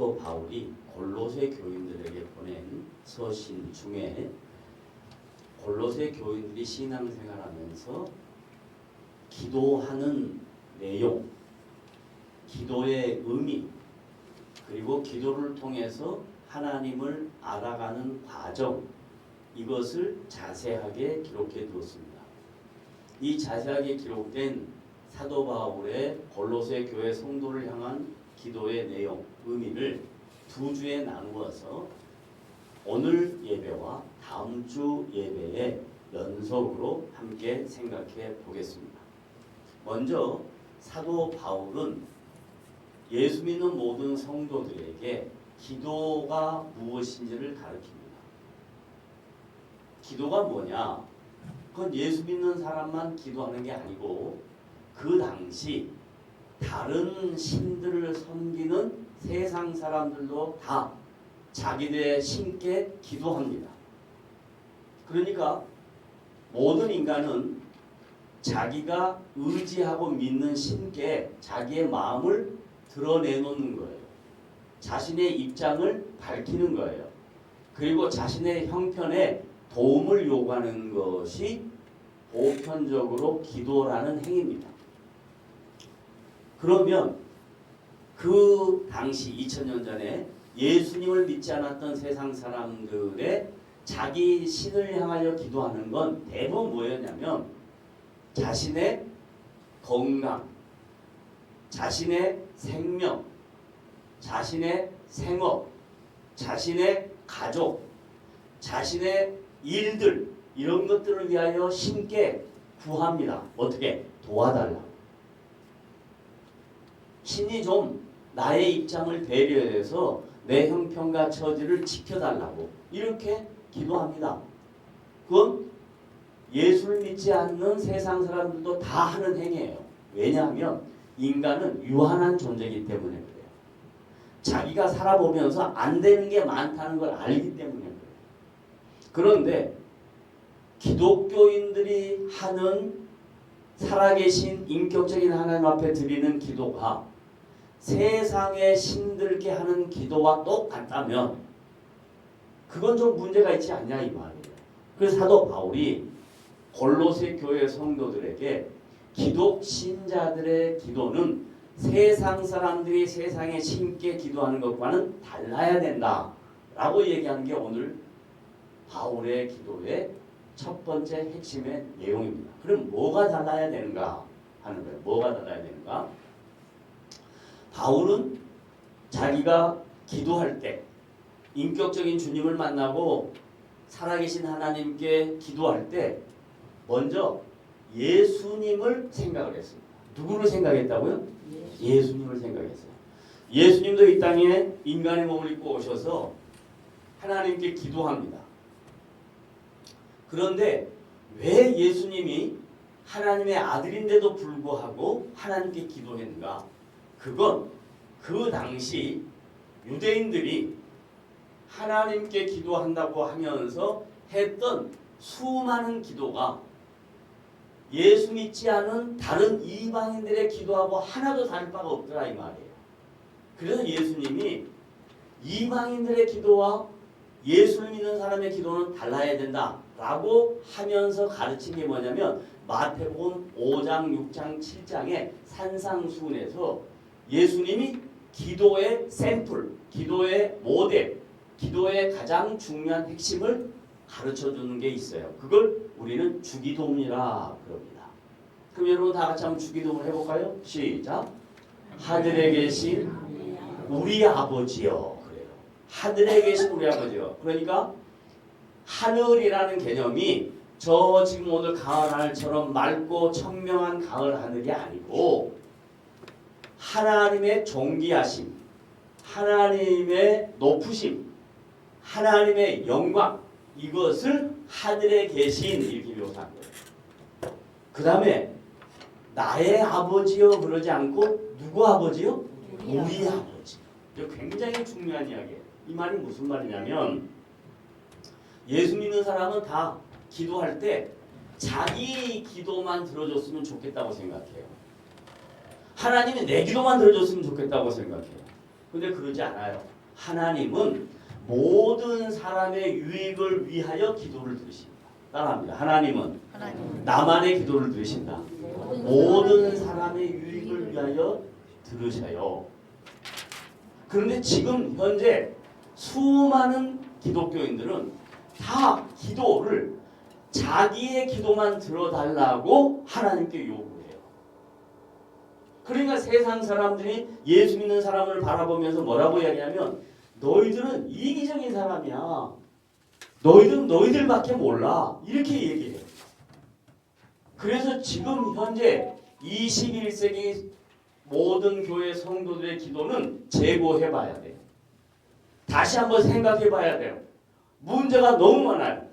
사도 바울이 골로새 교인들에게 보낸 서신 중에 골로새 교인들이 신앙생활하면서 기도하는 내용, 기도의 의미, 그리고 기도를 통해서 하나님을 알아가는 과정, 이것을 자세하게 기록해 두었습니다. 이 자세하게 기록된 사도 바울의 골로새 교회 성도를 향한 기도의 내용, 의미를 두 주에 나누어서 오늘 예배와 다음 주 예배에 연속으로 함께 생각해 보겠습니다. 먼저 사도 바울은 예수 믿는 모든 성도들에게 기도가 무엇인지를 가르칩니다. 기도가 뭐냐? 그건 예수 믿는 사람만 기도하는 게 아니고 그 당시 다른 신들을 섬기는 세상 사람들도 다 자기들의 신께 기도합니다. 그러니까 모든 인간은 자기가 의지하고 믿는 신께 자기의 마음을 드러내놓는 거예요. 자신의 입장을 밝히는 거예요. 그리고 자신의 형편에 도움을 요구하는 것이 보편적으로 기도라는 행위입니다. 그러면 그 당시 2000년 전에 예수님을 믿지 않았던 세상 사람들의 자기 신을 향하여 기도하는 건 대부분 뭐였냐면 자신의 건강, 자신의 생명, 자신의 생업, 자신의 가족, 자신의 일들, 이런 것들을 위하여 신께 구합니다. 어떻게? 도와달라고. 신이 좀 나의 입장을 배려해서 내 형편과 처지를 지켜달라고 이렇게 기도합니다. 그건 예수를 믿지 않는 세상 사람들도 다 하는 행위예요. 왜냐하면 인간은 유한한 존재이기 때문에 그래요. 자기가 살아보면서 안 되는 게 많다는 걸 알기 때문에 그래요. 그런데 기독교인들이 하는 살아계신 인격적인 하나님 앞에 드리는 기도가 세상의 신들께 하는 기도와 똑같다면 그건 좀 문제가 있지 않냐 이 말이에요. 그래서 사도 바울이 골로새 교회 성도들에게 기독 신자들의 기도는 세상 사람들이 세상의 신께 기도하는 것과는 달라야 된다라고 얘기하는 게 오늘 바울의 기도의 첫 번째 핵심의 내용입니다. 그럼 뭐가 달라야 되는가 하는 거예요. 뭐가 달라야 되는가? 바울은 자기가 기도할 때 인격적인 주님을 만나고 살아계신 하나님께 기도할 때 먼저 예수님을 생각을 했습니다. 누구를 생각했다고요? 예수님을 생각했어요. 예수님도 이 땅에 인간의 몸을 입고 오셔서 하나님께 기도합니다. 그런데 왜 예수님이 하나님의 아들인데도 불구하고 하나님께 기도했는가? 그건 그 당시 유대인들이 하나님께 기도한다고 하면서 했던 수많은 기도가 예수 믿지 않은 다른 이방인들의 기도하고 하나도 다를 바가 없더라 이 말이에요. 그래서 예수님이 이방인들의 기도와 예수를 믿는 사람의 기도는 달라야 된다라고 하면서 가르친 게 뭐냐면 마태복음 5장, 6장, 7장의 산상수훈에서 예수님이 기도의 샘플, 기도의 모델, 기도의 가장 중요한 핵심을 가르쳐주는 게 있어요. 그걸 우리는 주기도문이라 그럽니다. 그럼 여러분 다 같이 한번 주기도문 해볼까요? 시작. 하늘에 계신 우리 아버지여. 그래요. 하늘에 계신 우리 아버지여. 그러니까 하늘이라는 개념이 저 지금 오늘 가을 하늘처럼 맑고 청명한 가을 하늘이 아니고 하나님의 존귀하심, 하나님의 높으심, 하나님의 영광, 이것을 하늘에 계신 이렇게 묘사한 거예요. 그 다음에 나의 아버지여 그러지 않고 누구 아버지요? 우리 아버지. 이거 굉장히 중요한 이야기예요. 이 말이 무슨 말이냐면 예수 믿는 사람은 다 기도할 때 자기 기도만 들어줬으면 좋겠다고 생각해요. 하나님이 내 기도만 들어줬으면 좋겠다고 생각해요. 근데 그러지 않아요. 하나님은 모든 사람의 유익을 위하여 기도를 들으십니다. 따라합니다. 하나님은 나만의 기도를 들으신다. 모든 사람의 유익을 위하여 들으셔요. 그런데 지금 현재 수많은 기독교인들은 다 기도를 자기의 기도만 들어달라고 하나님께 요구해요. 그러니까 세상 사람들이 예수 믿는 사람을 바라보면서 뭐라고 이야기하면 너희들은 이기적인 사람이야. 너희들은 너희들밖에 몰라. 이렇게 얘기해요. 그래서 지금 현재 21세기 모든 교회 성도들의 기도는 재고해봐야 돼요. 다시 한번 생각해봐야 돼요. 문제가 너무 많아요.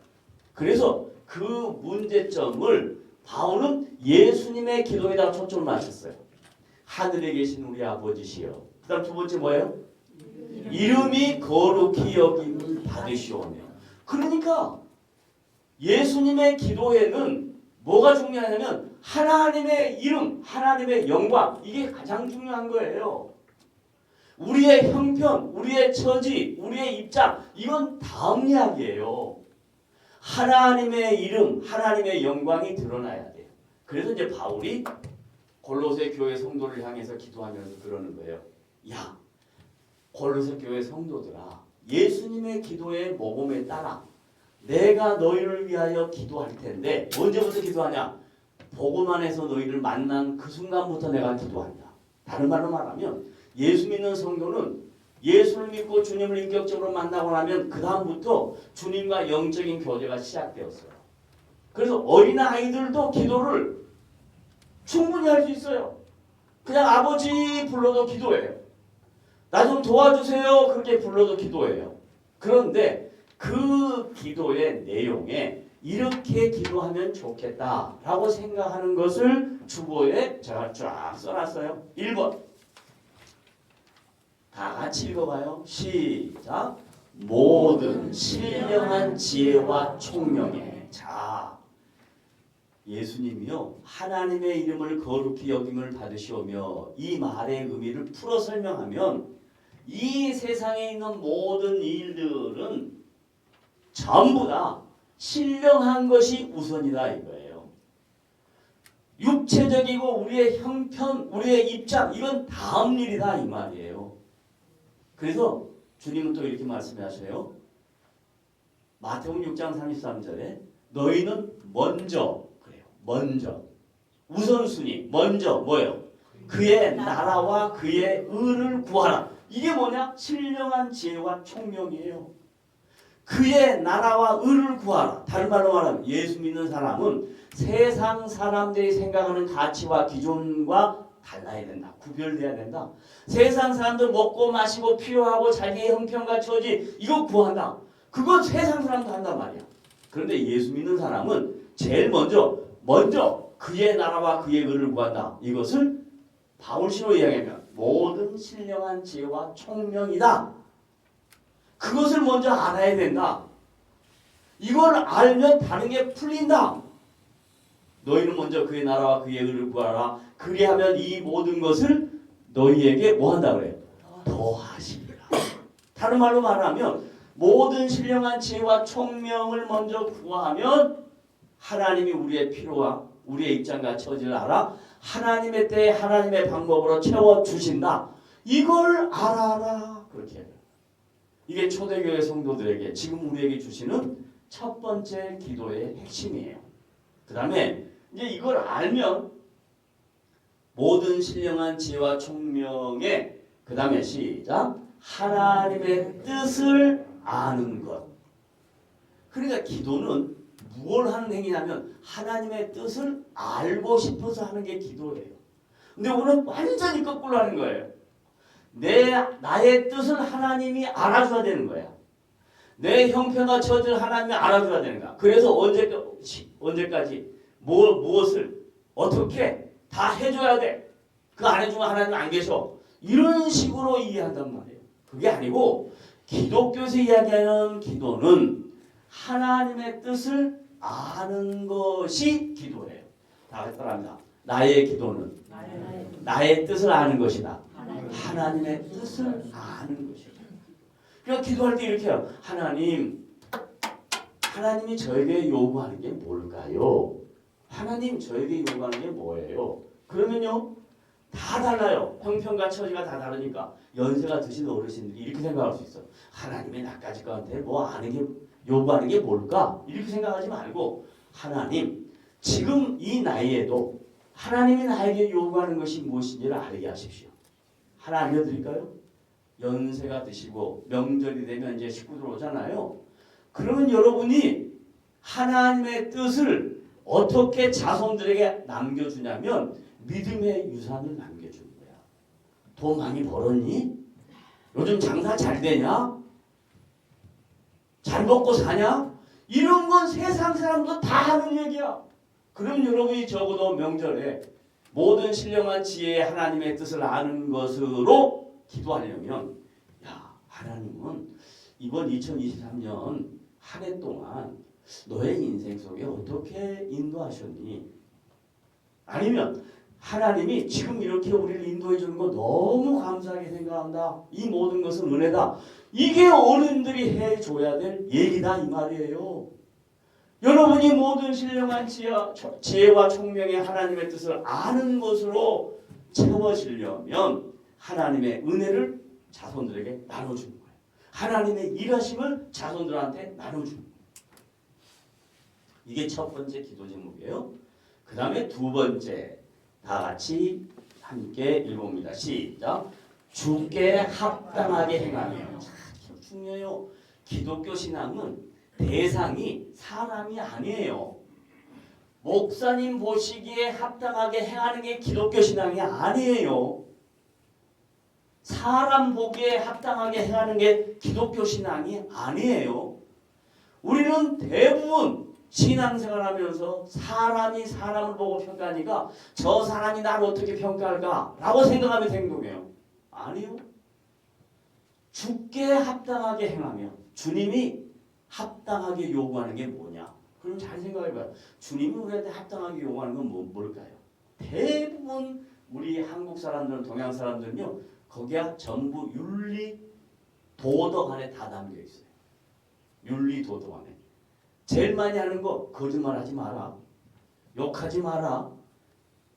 그래서 그 문제점을 바울은 예수님의 기도에다 초점을 맞췄어요. 하늘에 계신 우리 아버지시여. 그 다음 두 번째 뭐예요? 이름이 거룩히 여김을 받으시오며. 그러니까 예수님의 기도에는 뭐가 중요하냐면 하나님의 이름, 하나님의 영광, 이게 가장 중요한 거예요. 우리의 형편, 우리의 처지, 우리의 입장, 이건 다음 이야기예요. 하나님의 이름, 하나님의 영광이 드러나야 돼요. 그래서 이제 바울이 골로새 교회 성도를 향해서 기도하면서 그러는 거예요. 야, 골로새 교회 성도들아, 예수님의 기도의 모범에 따라 내가 너희를 위하여 기도할 텐데 언제부터 기도하냐? 복음 안에서 너희를 만난 그 순간부터 내가 기도한다. 다른 말로 말하면 예수 믿는 성도는 예수를 믿고 주님을 인격적으로 만나고 나면 그 다음부터 주님과 영적인 교제가 시작되었어요. 그래서 어린아이들도 기도를 충분히 할 수 있어요. 그냥 아버지 불러도 기도해요. 나 좀 도와주세요. 그렇게 불러도 기도해요. 그런데 그 기도의 내용에 이렇게 기도하면 좋겠다라고 생각하는 것을 주보에 제가 쫙 써놨어요. 1번. 다 같이 읽어봐요. 시작. 모든 신령한 지혜와 총명에. 자, 예수님이요 하나님의 이름을 거룩히 여김을 받으시오며 이 말의 의미를 풀어 설명하면 이 세상에 있는 모든 일들은 전부 다 신령한 것이 우선이다 이거예요. 육체적이고 우리의 형편, 우리의 입장 이건 다음 일이다 이 말이에요. 그래서 주님은 또 이렇게 말씀하셔요. 마태복음 6장 33절에 너희는 먼저 그래요. 먼저 우선순위 먼저 뭐예요? 그의 나라와 그의 의를 구하라. 이게 뭐냐? 신령한 지혜와 총명이에요. 그의 나라와 의를 구하라. 다른 말로 말하면 예수 믿는 사람은 세상 사람들이 생각하는 가치와 기준과 달라야 된다. 구별돼야 된다. 세상 사람들 먹고 마시고 필요하고 자기의 형편과 처지 이거 구한다. 그건 세상 사람도 한단 말이야. 그런데 예수 믿는 사람은 제일 먼저 그의 나라와 그의 의를 구한다. 이것을 바울시로 이야기하면 모든 신령한 지혜와 총명이다. 그것을 먼저 알아야 된다. 이걸 알면 다른 게 풀린다. 너희는 먼저 그의 나라와 그의 의를 구하라. 그리하면 이 모든 것을 너희에게 뭐 한다 그래요? 더하시리라. 다른 말로 말하면 모든 신령한 지혜와 총명을 먼저 구하면 하나님이 우리의 필요와 우리의 입장과 처지를 알아 하나님의 때에 하나님의 방법으로 채워주신다. 이걸 알아라. 그렇게 해요. 이게 초대교회 성도들에게 지금 우리에게 주시는 첫 번째 기도의 핵심이에요. 그 다음에 이제 이걸 알면 모든 신령한 지혜와 총명에 그 다음에 시작 하나님의 뜻을 아는 것. 그러니까 기도는 무엇을 하는 행위냐면 하나님의 뜻을 알고 싶어서 하는 게 기도예요. 근데 오늘 완전히 거꾸로 하는 거예요. 나의 뜻을 하나님이 알아줘야 되는 거야. 내 형편과 처지를 하나님이 알아줘야 되는 거야. 그래서 언제까지 무엇을 어떻게 다 해줘야 돼. 그 안 해주면 하나님 안 계셔. 이런 식으로 이해한단 말이에요. 그게 아니고 기독교에서 이야기하는 기도는 하나님의 뜻을 아는 것이 기도예요. 다 같이 따라합니다. 나의 기도는 나의 뜻을 아는 것이다. 하나님의 뜻을 아는 것이죠. 그러니까 기도할 때 이렇게 해요. 하나님이 저에게 요구하는 게 뭘까요? 하나님 저에게 요구하는 게 뭐예요? 그러면요 다 달라요. 형편과 처지가 다 다르니까 연세가 드신 어르신들이 이렇게 생각할 수 있어. 하나님이 나까지 거한테 뭐 아는 게 요구하는 게 뭘까? 이렇게 생각하지 말고 하나님 지금 이 나이에도 하나님이 나에게 요구하는 것이 무엇인지를 알게 하십시오. 하나 알려드릴까요? 연세가 드시고 명절이 되면 이제 식구들 오잖아요. 그러면 여러분이 하나님의 뜻을 어떻게 자손들에게 남겨주냐면 믿음의 유산을 남겨주는 거야. 돈 많이 벌었니? 요즘 장사 잘 되냐? 잘 먹고 사냐? 이런 건 세상 사람도 다 하는 얘기야. 그럼 여러분이 적어도 명절에 모든 신령한 지혜의 하나님의 뜻을 아는 것으로 기도하려면 야 하나님은 이번 2023년 한 해 동안 너의 인생 속에 어떻게 인도하셨니? 아니면 하나님이 지금 이렇게 우리를 인도해 주는 거 너무 감사하게 생각한다. 이 모든 것은 은혜다. 이게 어른들이 해줘야 될 얘기다 이 말이에요. 여러분이 모든 신령한 지혜와 총명의 하나님의 뜻을 아는 것으로 채워지려면 하나님의 은혜를 자손들에게 나눠주는 거예요. 하나님의 일하심을 자손들한테 나눠주는 거예요. 이게 첫 번째 기도 제목이에요. 그 다음에 두 번째 다 같이 함께 읽어봅니다. 시작. 주께 합당하게 행하며. 참 중요해요. 기독교 신앙은 대상이 사람이 아니에요. 목사님 보시기에 합당하게 행하는 게 기독교 신앙이 아니에요. 사람 보기에 합당하게 행하는 게 기독교 신앙이 아니에요. 우리는 대부분 신앙생활하면서 사람이 사람을 보고 평가하니까 저 사람이 나를 어떻게 평가할까? 라고 생각하면 행동해요. 아니요. 주께 합당하게 행하며 주님이 합당하게 요구하는 게 뭐냐? 그럼 잘 생각해봐요. 주님이 우리한테 합당하게 요구하는 건 뭘까요? 대부분 우리 한국 사람들은 동양 사람들은요. 거기야 전부 윤리 도덕 안에 다 담겨 있어요. 윤리 도덕 안에. 제일 많이 하는 거 거짓말하지 마라. 욕하지 마라.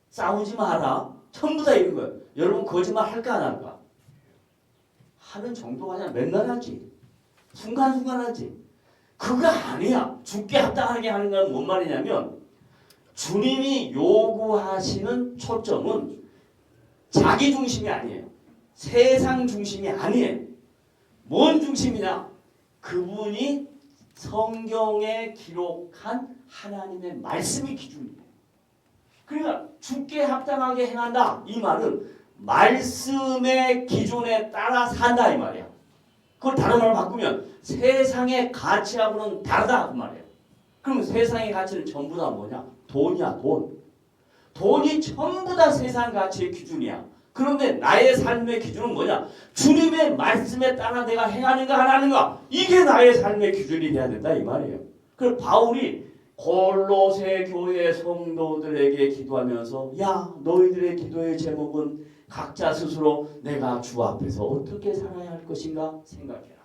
싸우지 마라. 전부 다 이런 거예요. 여러분 거짓말 할까 안 할까? 하는 정도가 아니라 맨날 하지. 순간순간 하지. 그거 아니야. 주께 합당하게 하는 건 뭔 말이냐면 주님이 요구하시는 초점은 자기 중심이 아니에요. 세상 중심이 아니에요. 뭔 중심이냐? 그분이 성경에 기록한 하나님의 말씀이 기준이에요. 그러니까 주께 합당하게 행한다. 이 말은 말씀의 기준에 따라 산다 이 말이야. 그걸 다른 말로 바꾸면 세상의 가치하고는 다르다 그 말이에요. 그럼 세상의 가치는 전부 다 뭐냐? 돈이야 돈. 돈이 전부 다 세상 가치의 기준이야. 그런데 나의 삶의 기준은 뭐냐? 주님의 말씀에 따라 내가 행하는가 안 하는가? 이게 나의 삶의 기준이 돼야 된다 이 말이에요. 그래서 바울이 골로새 교회 성도들에게 기도하면서 야 너희들의 기도의 제목은 각자 스스로 내가 주 앞에서 어떻게 살아야 할 것인가 생각해라.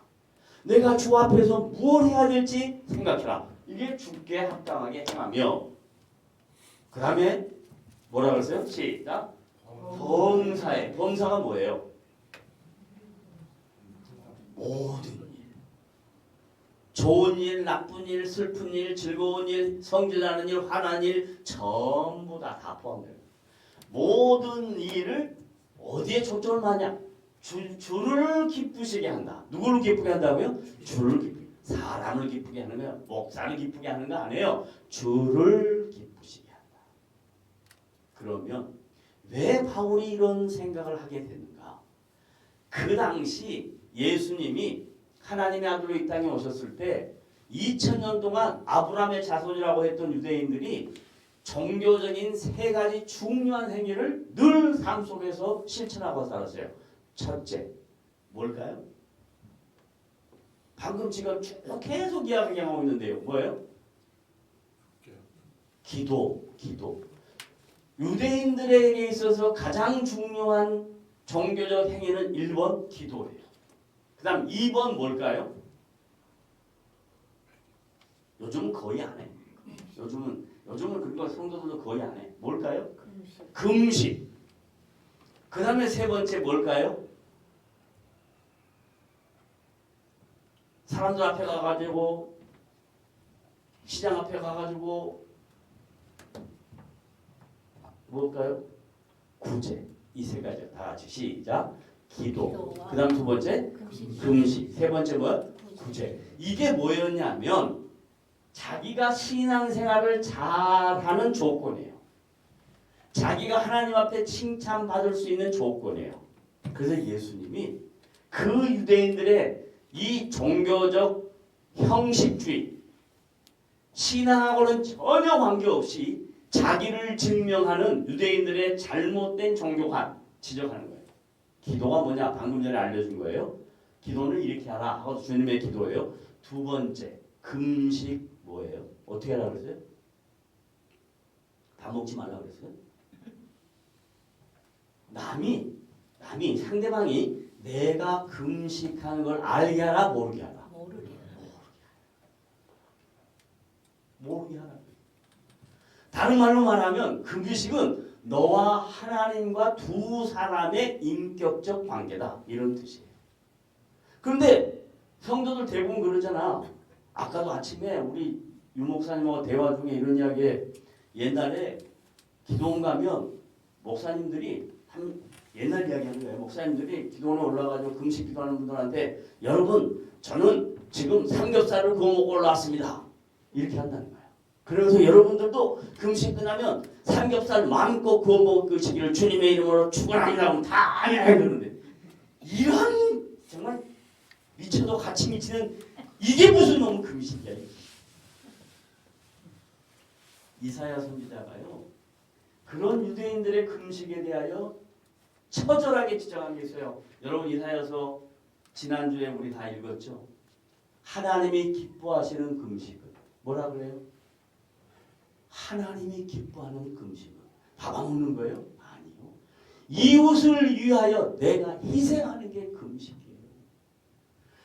내가 주 앞에서 무엇을 해야 될지 생각해라. 이게 주께 합당하게 행하며 그 다음에 뭐라 그랬어요? 시작. 범사에. 범사가 뭐예요? 모든 일. 좋은 일, 나쁜 일, 슬픈 일, 즐거운 일, 성질나는 일, 화난 일 전부 다 포함돼요. 모든 일을 어디에 초점을 맞냐? 주를 기쁘시게 한다. 누구를 기쁘게 한다고요? 주를 기쁘게. 사람을 기쁘게 하는 거예요. 목사를 기쁘게 하는 거 아니에요. 주를 기쁘시게 한다. 그러면 왜 바울이 이런 생각을 하게 되는가? 그 당시 예수님이 하나님의 아들로 이 땅에 오셨을 때 2000년 동안 아브라함의 자손이라고 했던 유대인들이 종교적인 세 가지 중요한 행위를 늘 삶 속에서 실천하고 살았어요. 첫째, 뭘까요? 방금 지금 쭉 계속 이야기하고 있는데요. 뭐예요? 기도. 유대인들에게 있어서 가장 중요한 종교적 행위는 1번 기도예요. 그 다음 2번 뭘까요? 요즘은 거의 안 해. 요즘은 그런 거 성도들도 거의 안 해. 뭘까요? 금식. 그 다음에 세 번째 뭘까요? 사람들 앞에 가가지고 시장 앞에 가가지고 뭘까요? 구제. 이 세 가지 다 같이 시작. 기도. 그 다음 두 번째 금식. 세 번째 뭐? 구제. 이게 뭐였냐면 자기가 신앙생활을 잘하는 조건이에요. 자기가 하나님 앞에 칭찬받을 수 있는 조건이에요. 그래서 예수님이 그 유대인들의 이 종교적 형식주의, 신앙하고는 전혀 관계없이 자기를 증명하는 유대인들의 잘못된 종교관 지적하는 거예요. 기도가 뭐냐? 방금 전에 알려준 거예요. 기도는 이렇게 하라 하고 주님의 기도예요. 두 번째, 금식 뭐예요? 어떻게 하라고 그랬어요? 밥 먹지 말라고 그랬어요? 남이 상대방이 내가 금식하는 걸 알게 하라 모르게 하라? 모르게 하라. 다른 말로 말하면 금식은 너와 하나님과 두 사람의 인격적 관계다. 이런 뜻이에요. 그런데 성도들 대부분 그러잖아. 아까도 아침에 우리 유 목사님하고 대화 중에 이런 이야기에 옛날에 기도원 가면 목사님들이 옛날 이야기하는 거예요. 목사님들이 기도원에 올라가지고 금식 기도하는 분들한테 여러분 저는 지금 삼겹살을 구워 먹고 올라왔습니다. 이렇게 한다는 거예요. 그래서 여러분들도 금식 끝나면 삼겹살 마음껏 구워 먹으시기를 주님의 이름으로 축원합니다. 하면 다 아멘 그러는데 이런 정말 미쳐도 같이 미치는 이게 무슨 놈의 금식이야. 이사야 선지자가요. 그런 유대인들의 금식에 대하여 처절하게 지적한 게 있어요. 여러분 이사야서 지난주에 우리 다 읽었죠. 하나님이 기뻐하시는 금식은 뭐라 그래요? 하나님이 기뻐하는 금식은 밥 안 먹는 거예요? 아니요. 이웃을 위하여 내가 희생하는 게 금식이에요.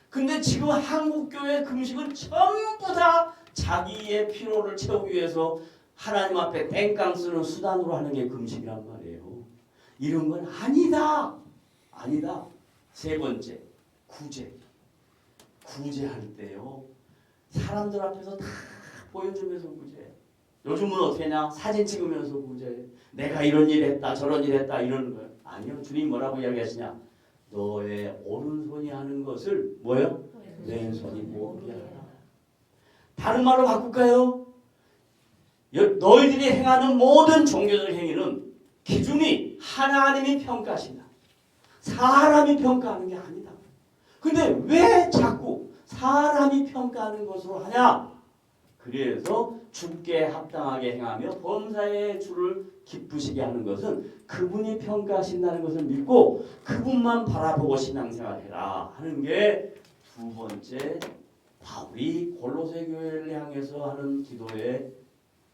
근데 지금 한국교회 금식은 전부 다 자기의 피로를 채우기 위해서 하나님 앞에 땡깡 쓰는 수단으로 하는 게 금식이란 말이에요. 이런 건 아니다. 아니다. 세 번째, 구제. 구제할 때요. 사람들 앞에서 다 보여주면서 구제. 요즘은 어떻게 하냐? 사진 찍으면서 구제. 내가 이런 일 했다 저런 일 했다 이러는 거예요. 아니요. 주님 뭐라고 이야기하시냐? 너의 오른손이 하는 것을 뭐예요? 왼손이 모르게 하라. 다른 말로 바꿀까요? 너희들이 행하는 모든 종교적 행위는 기준이 하나님이 평가하신다. 사람이 평가하는 게 아니다. 근데 왜 자꾸 사람이 평가하는 것으로 하냐? 그래서 주께 합당하게 행하며 범사의 주를 기쁘시게 하는 것은 그분이 평가하신다는 것을 믿고 그분만 바라보고 신앙생활해라 하는 게 두 번째 바울이 골로새 교회를 향해서 하는 기도의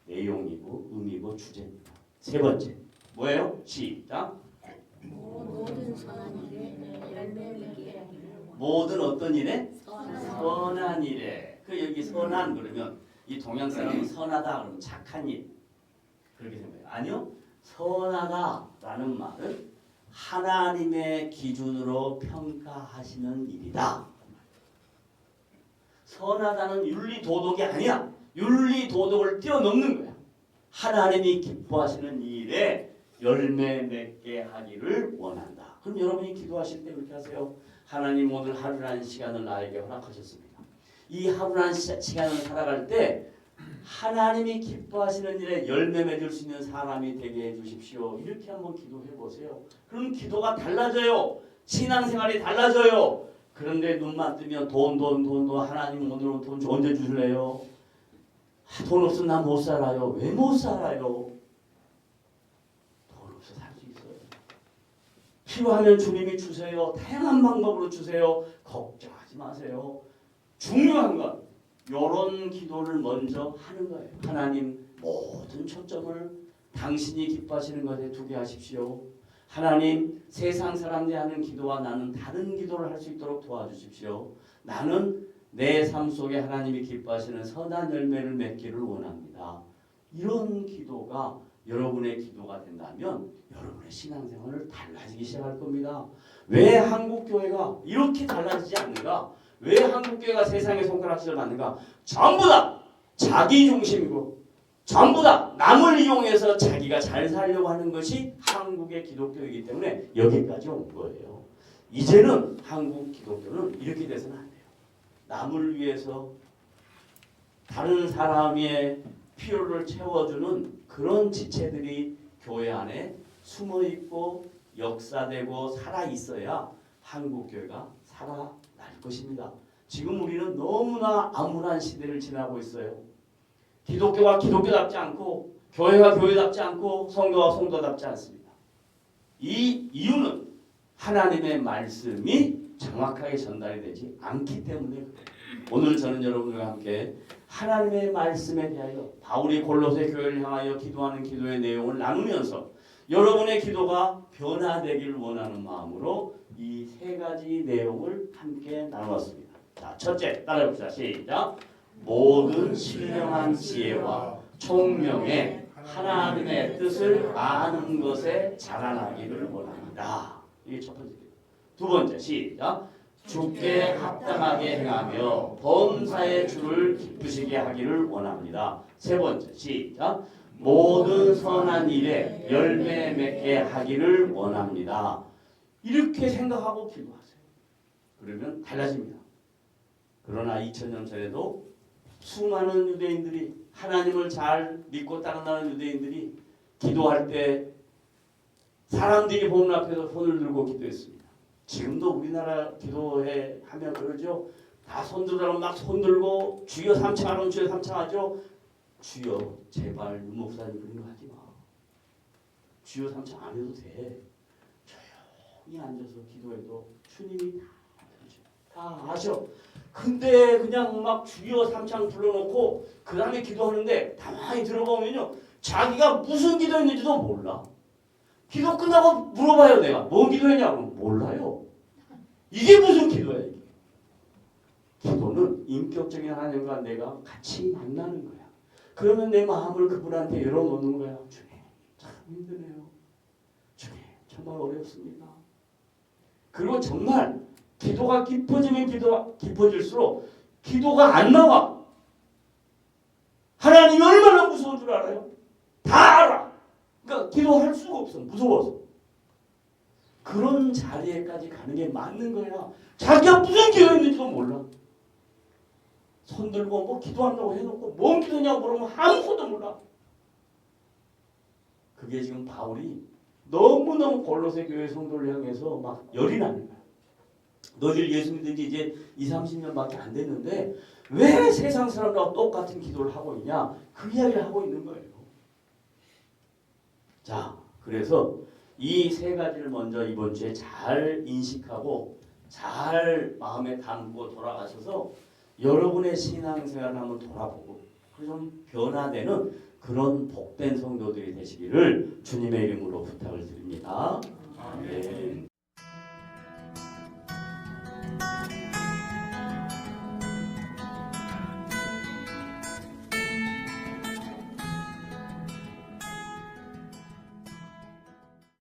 내용이고 의미고 주제입니다. 세 번째 뭐예요? 시작. 모든 선한 일에 열매 맺게 하기를 모든 어떤 일에? 선한 일에. 그 여기 선한 그러면 이 동양 사람은 선하다 그러면 착한 일 그렇게 생각해요. 아니요. 선하다라는 말은 하나님의 기준으로 평가하시는 일이다. 선하다는 윤리 도덕이 아니야. 윤리 도덕을 뛰어넘는 거야. 하나님이 기뻐하시는 일에 열매 맺게 하기를 원한다. 그럼 여러분이 기도하실 때 그렇게 하세요. 하나님 오늘 하루라는 시간을 나에게 허락하셨습니다. 이 하루라는 시간을 살아갈 때 하나님이 기뻐하시는 일에 열매 맺을 수 있는 사람이 되게 해주십시오. 이렇게 한번 기도해 보세요. 그럼 기도가 달라져요. 신앙생활이 달라져요. 그런데 눈만 뜨면 돈 하나님 오늘은 돈 언제 주실래요? 돈 없으면 나 못 살아요. 왜 못 살아요? 돈 없어 살 수 있어요. 필요하면 주님이 주세요. 다양한 방법으로 주세요. 걱정하지 마세요. 중요한 건 이런 기도를 먼저 하는 거예요. 하나님 모든 초점을 당신이 기뻐하시는 것에 두게 하십시오. 하나님 세상 사람들이 하는 기도와 나는 다른 기도를 할 수 있도록 도와주십시오. 나는 내 삶 속에 하나님이 기뻐하시는 선한 열매를 맺기를 원합니다. 이런 기도가 여러분의 기도가 된다면 여러분의 신앙생활을 달라지기 시작할 겁니다. 왜 한국교회가 이렇게 달라지지 않는가? 왜 한국교회가 세상의 손가락질을 받는가? 전부 다 자기 중심이고 전부 다 남을 이용해서 자기가 잘 살려고 하는 것이 한국의 기독교이기 때문에 여기까지 온 거예요. 이제는 한국 기독교는 이렇게 돼서는 안 돼요. 남을 위해서 다른 사람의 필요를 채워주는 그런 지체들이 교회 안에 숨어있고 역사되고 살아있어야 한국교회가 살아날 것입니다. 지금 우리는 너무나 암울한 시대를 지나고 있어요. 기독교가 기독교답지 않고 교회가 교회답지 않고 성도가 성도답지 않습니다. 이 이유는 하나님의 말씀이 정확하게 전달이 되지 않기 때문에 그래요. 오늘 저는 여러분들과 함께 하나님의 말씀에 대하여 바울이 골로새 교회를 향하여 기도하는 기도의 내용을 나누면서 여러분의 기도가 변화되기를 원하는 마음으로 이 세 가지 내용을 함께 나누었습니다. 자, 첫째, 따라해봅시다. 시작. 모든 신령한 지혜와 총명의 하나님의 뜻을 아는 것에 자라나기를 원합니다. 이게 첫 번째. 두 번째, 시작. 주께 합당하게 행하며 범사의 주를 기쁘시게 하기를 원합니다. 세 번째, 시작. 모든 선한 일에 열매 맺게 하기를 원합니다. 이렇게 생각하고 기도하세요. 그러면 달라집니다. 그러나 2000년 전에도 수많은 유대인들이 하나님을 잘 믿고 따르는 유대인들이 기도할 때 사람들이 보는 앞에서 손을 들고 기도했습니다. 지금도 우리나라 기도회 하면 그러죠. 다 손들고 막 손들고 주여 삼창하는 주여 삼창하죠. 주여 제발 목사님 그런 거 하지 마. 주여 삼창 안 해도 돼. 조용히 앉아서 기도해도 주님이 다 아셔. 근데 그냥 막 주여 삼창 불러놓고 그 다음에 기도하는데 가만히 들어보면요. 자기가 무슨 기도했는지도 몰라. 기도 끝나고 물어봐요. 내가 뭔 기도했냐고. 몰라요. 이게 무슨 기도야 이게. 기도는 인격적인 하나님과 내가 같이 만나는 거야. 그러면 내 마음을 그분한테 열어놓는 거야. 주님 참 힘드네요. 주님 정말 어렵습니다. 그리고 정말 기도가 깊어지면 기도가 깊어질수록 기도가 안 나와. 하나님이 얼마나 무서운 줄 알아요? 다 알아. 그러니까 기도할 수가 없어. 무서워서. 그런 자리에까지 가는 게 맞는 거야. 자기가 무슨 기도했는지도 몰라. 손 들고 뭐 기도한다고 해놓고 뭔 기도냐고 물으면 아무것도 몰라. 그게 지금 바울이 너무너무 골로새 교회 성도를 향해서 막 열이 나는 거야. 너희들 예수 믿은 지 이제 20-30년밖에 안 됐는데 왜 세상 사람들하고 똑같은 기도를 하고 있냐? 그 이야기를 하고 있는 거예요. 자, 그래서 이 세 가지를 먼저 이번 주에 잘 인식하고 잘 마음에 담고 돌아가셔서 여러분의 신앙생활을 한번 돌아보고 좀 변화되는 그런 복된 성도들이 되시기를 주님의 이름으로 부탁을 드립니다. 아멘.